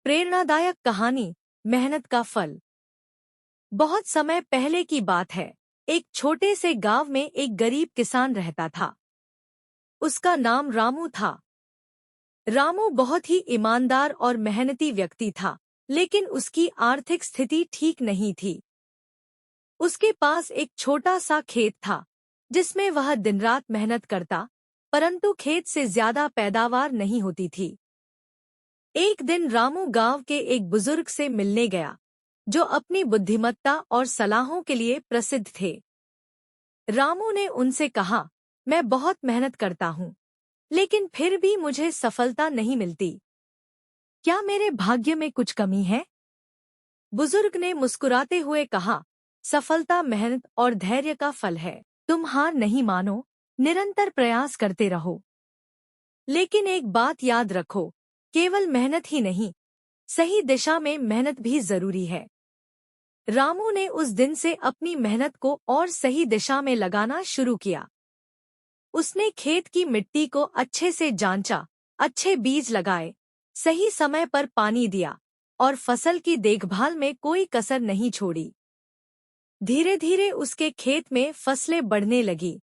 प्रेरणादायक कहानी, मेहनत का फल। बहुत समय पहले की बात है। एक छोटे से गांव में एक गरीब किसान रहता था। उसका नाम रामू था। रामू बहुत ही ईमानदार और मेहनती व्यक्ति था, लेकिन उसकी आर्थिक स्थिति ठीक नहीं थी। उसके पास एक छोटा सा खेत था, जिसमें वह दिन रात मेहनत करता, परंतु खेत से ज्यादा पैदावार नहीं होती थी। एक दिन रामू गांव के एक बुजुर्ग से मिलने गया, जो अपनी बुद्धिमत्ता और सलाहों के लिए प्रसिद्ध थे। रामू ने उनसे कहा, मैं बहुत मेहनत करता हूँ, लेकिन फिर भी मुझे सफलता नहीं मिलती। क्या मेरे भाग्य में कुछ कमी है? बुजुर्ग ने मुस्कुराते हुए कहा, सफलता मेहनत और धैर्य का फल है। तुम हार नहीं मानो, निरंतर प्रयास करते रहो। लेकिन एक बात याद रखो, केवल मेहनत ही नहीं, सही दिशा में मेहनत भी जरूरी है। रामू ने उस दिन से अपनी मेहनत को और सही दिशा में लगाना शुरू किया। उसने खेत की मिट्टी को अच्छे से जांचा, अच्छे बीज लगाए, सही समय पर पानी दिया और फसल की देखभाल में कोई कसर नहीं छोड़ी। धीरे धीरे उसके खेत में फसलें बढ़ने लगी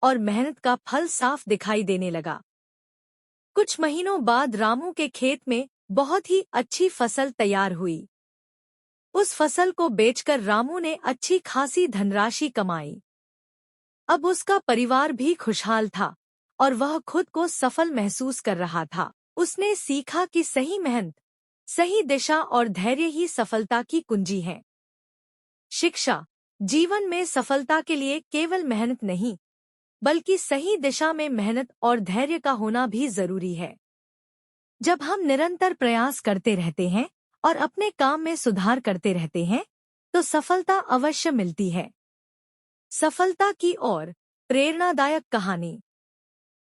और मेहनत का फल साफ दिखाई देने लगा। कुछ महीनों बाद रामू के खेत में बहुत ही अच्छी फसल तैयार हुई। उस फसल को बेचकर रामू ने अच्छी खासी धनराशि कमाई। अब उसका परिवार भी खुशहाल था और वह खुद को सफल महसूस कर रहा था। उसने सीखा कि सही मेहनत, सही दिशा और धैर्य ही सफलता की कुंजी है। शिक्षा। जीवन में सफलता के लिए केवल मेहनत नहीं, बल्कि सही दिशा में मेहनत और धैर्य का होना भी जरूरी है। जब हम निरंतर प्रयास करते रहते हैं और अपने काम में सुधार करते रहते हैं, तो सफलता अवश्य मिलती है। सफलता की ओर प्रेरणादायक कहानी।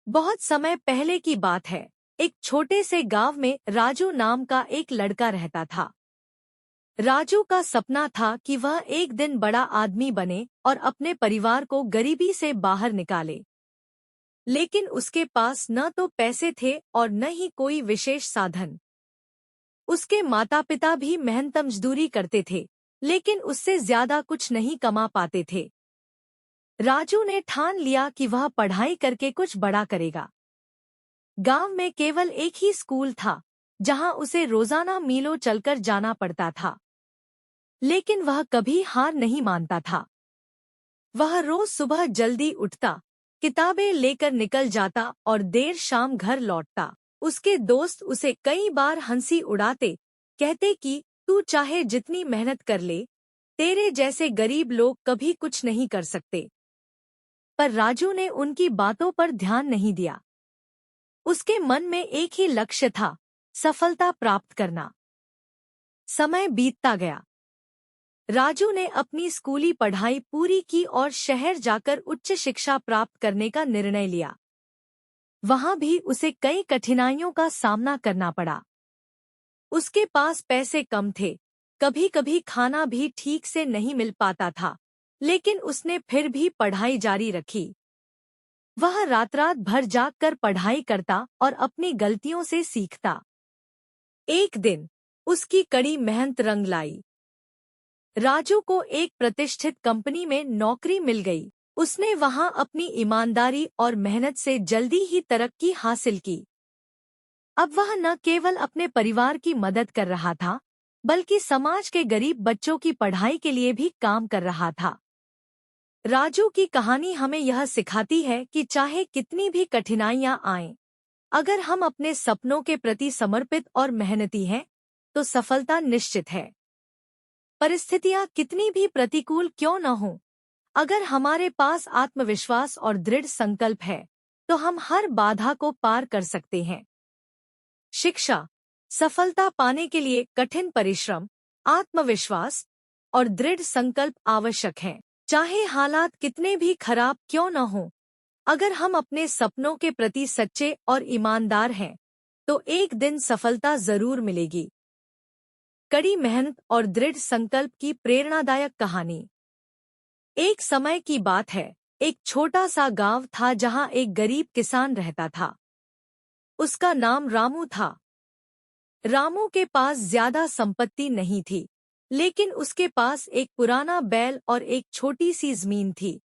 बहुत समय पहले की बात है। एक छोटे से गांव में राजू नाम का एक लड़का रहता था। राजू का सपना था कि वह एक दिन बड़ा आदमी बने और अपने परिवार को गरीबी से बाहर निकाले। लेकिन उसके पास न तो पैसे थे और न ही कोई विशेष साधन। उसके माता पिता भी मेहनत मजदूरी करते थे, लेकिन उससे ज्यादा कुछ नहीं कमा पाते थे। राजू ने ठान लिया कि वह पढ़ाई करके कुछ बड़ा करेगा। गांव में केवल एक ही स्कूल था, जहां उसे रोजाना मीलों चलकर जाना पड़ता था। लेकिन वह कभी हार नहीं मानता था। वह रोज सुबह जल्दी उठता, किताबें लेकर निकल जाता और देर शाम घर लौटता। उसके दोस्त उसे कई बार हंसी उड़ाते, कहते कि तू चाहे जितनी मेहनत कर ले, तेरे जैसे गरीब लोग कभी कुछ नहीं कर सकते। पर राजू ने उनकी बातों पर ध्यान नहीं दिया। उसके मन में एक ही लक्ष्य था, सफलता प्राप्त करना। समय बीतता गया। राजू ने अपनी स्कूली पढ़ाई पूरी की और शहर जाकर उच्च शिक्षा प्राप्त करने का निर्णय लिया। वहां भी उसे कई कठिनाइयों का सामना करना पड़ा। उसके पास पैसे कम थे, कभी-कभी खाना भी ठीक से नहीं मिल पाता था, लेकिन उसने फिर भी पढ़ाई जारी रखी। वह रात-रात भर जागकर पढ़ाई करता और अपनी गलतियों से सीखता। एक दिन उसकी कड़ी मेहनत रंग लाई। राजू को एक प्रतिष्ठित कंपनी में नौकरी मिल गई। उसने वहां अपनी ईमानदारी और मेहनत से जल्दी ही तरक्की हासिल की। अब वह न केवल अपने परिवार की मदद कर रहा था, बल्कि समाज के गरीब बच्चों की पढ़ाई के लिए भी काम कर रहा था। राजू की कहानी हमें यह सिखाती है कि चाहे कितनी भी कठिनाइयां आएं, अगर हम अपने सपनों के प्रति समर्पित और मेहनती हैं, तो सफलता निश्चित है। परिस्थितियां कितनी भी प्रतिकूल क्यों न हों, अगर हमारे पास आत्मविश्वास और दृढ़ संकल्प है, तो हम हर बाधा को पार कर सकते हैं। शिक्षा। सफलता पाने के लिए कठिन परिश्रम, आत्मविश्वास और दृढ़ संकल्प आवश्यक है। चाहे हालात कितने भी खराब क्यों न हों, अगर हम अपने सपनों के प्रति सच्चे और ईमानदार हैं, तो एक दिन सफलता जरूर मिलेगी। कड़ी मेहनत और दृढ़ संकल्प की प्रेरणादायक कहानी। एक समय की बात है। एक छोटा सा गांव था जहां एक गरीब किसान रहता था। उसका नाम रामू था। रामू के पास ज्यादा संपत्ति नहीं थी, लेकिन उसके पास एक पुराना बैल और एक छोटी सी जमीन थी।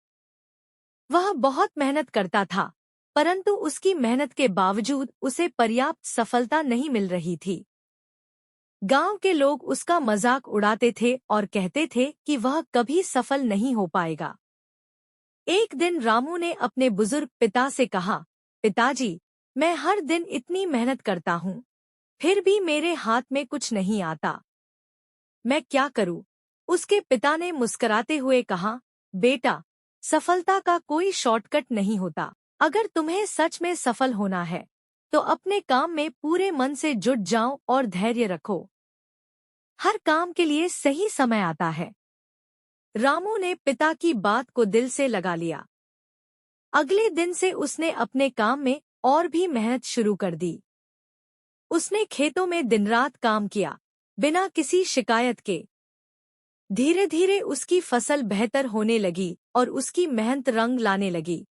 वह बहुत मेहनत करता था, परंतु उसकी मेहनत के बावजूद उसे पर्याप्त सफलता नहीं मिल रही थी। गांव के लोग उसका मजाक उड़ाते थे और कहते थे कि वह कभी सफल नहीं हो पाएगा। एक दिन रामू ने अपने बुजुर्ग पिता से कहा, पिताजी, मैं हर दिन इतनी मेहनत करता हूँ, फिर भी मेरे हाथ में कुछ नहीं आता। मैं क्या करूँ? उसके पिता ने मुस्कुराते हुए कहा, बेटा, सफलता का कोई शॉर्टकट नहीं होता। अगर तुम्हें सच में सफल होना है, तो अपने काम में पूरे मन से जुट जाओ और धैर्य रखो। हर काम के लिए सही समय आता है। रामू ने पिता की बात को दिल से लगा लिया। अगले दिन से उसने अपने काम में और भी मेहनत शुरू कर दी। उसने खेतों में दिन रात काम किया, बिना किसी शिकायत के। धीरे धीरे उसकी फसल बेहतर होने लगी और उसकी मेहनत रंग लाने लगी।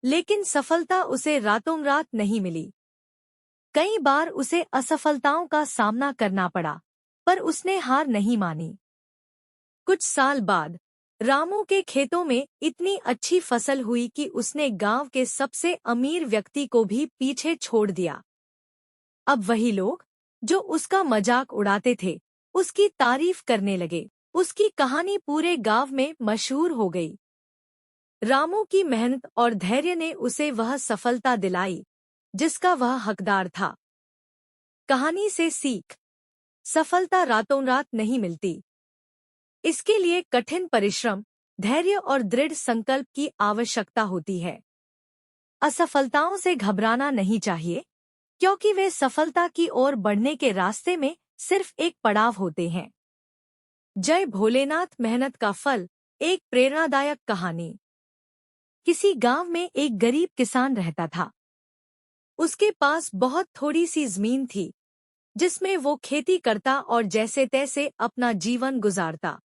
लेकिन सफलता उसे रातों रात नहीं मिली। कई बार उसे असफलताओं का सामना करना पड़ा, पर उसने हार नहीं मानी। कुछ साल बाद रामू के खेतों में इतनी अच्छी फसल हुई कि उसने गांव के सबसे अमीर व्यक्ति को भी पीछे छोड़ दिया। अब वही लोग, जो उसका मजाक उड़ाते थे, उसकी तारीफ करने लगे। उसकी कहानी पूरे गांव में मशहूर हो गई। रामू की मेहनत और धैर्य ने उसे वह सफलता दिलाई, जिसका वह हकदार था। कहानी से सीख: सफलता रातों रात नहीं मिलती। इसके लिए कठिन परिश्रम, धैर्य और दृढ़ संकल्प की आवश्यकता होती है। असफलताओं से घबराना नहीं चाहिए, क्योंकि वे सफलता की ओर बढ़ने के रास्ते में सिर्फ एक पड़ाव होते हैं। जय भोलेनाथ। मेहनत का फल। एक प्रेरणादायक कहानी। किसी गांव में एक गरीब किसान रहता था। उसके पास बहुत थोड़ी सी जमीन थी, जिसमें वो खेती करता और जैसे तैसे अपना जीवन गुजारता।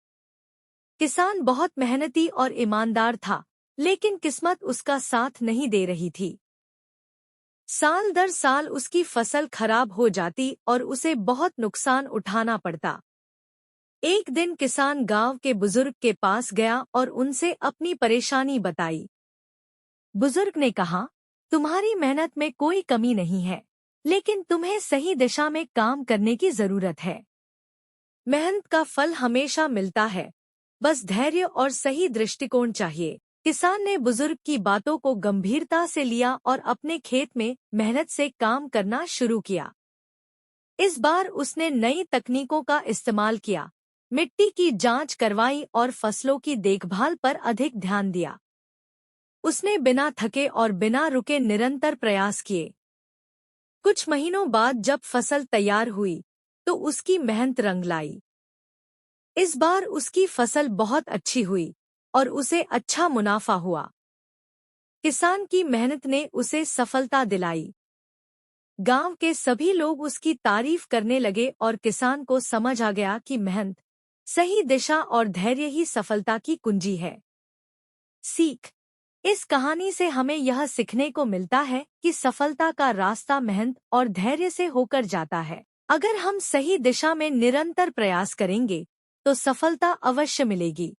किसान बहुत मेहनती और ईमानदार था, लेकिन किस्मत उसका साथ नहीं दे रही थी। साल दर साल उसकी फसल खराब हो जाती और उसे बहुत नुकसान उठाना पड़ता। एक दिन किसान गांव के बुजुर्ग के पास गया और उनसे अपनी परेशानी बताई। बुजुर्ग ने कहा, तुम्हारी मेहनत में कोई कमी नहीं है, लेकिन तुम्हें सही दिशा में काम करने की जरूरत है। मेहनत का फल हमेशा मिलता है, बस धैर्य और सही दृष्टिकोण चाहिए। किसान ने बुजुर्ग की बातों को गंभीरता से लिया और अपने खेत में मेहनत से काम करना शुरू किया। इस बार उसने नई तकनीकों का इस्तेमाल किया, मिट्टी की जांच करवाई और फसलों की देखभाल पर अधिक ध्यान दिया। उसने बिना थके और बिना रुके निरंतर प्रयास किए। कुछ महीनों बाद जब फसल तैयार हुई, तो उसकी मेहनत रंग लाई। इस बार उसकी फसल बहुत अच्छी हुई और उसे अच्छा मुनाफा हुआ। किसान की मेहनत ने उसे सफलता दिलाई। गांव के सभी लोग उसकी तारीफ करने लगे और किसान को समझ आ गया कि मेहनत, सही दिशा और धैर्य ही सफलता की कुंजी है। सीख: इस कहानी से हमें यह सीखने को मिलता है कि सफलता का रास्ता मेहनत और धैर्य से होकर जाता है। अगर हम सही दिशा में निरंतर प्रयास करेंगे, तो सफलता अवश्य मिलेगी।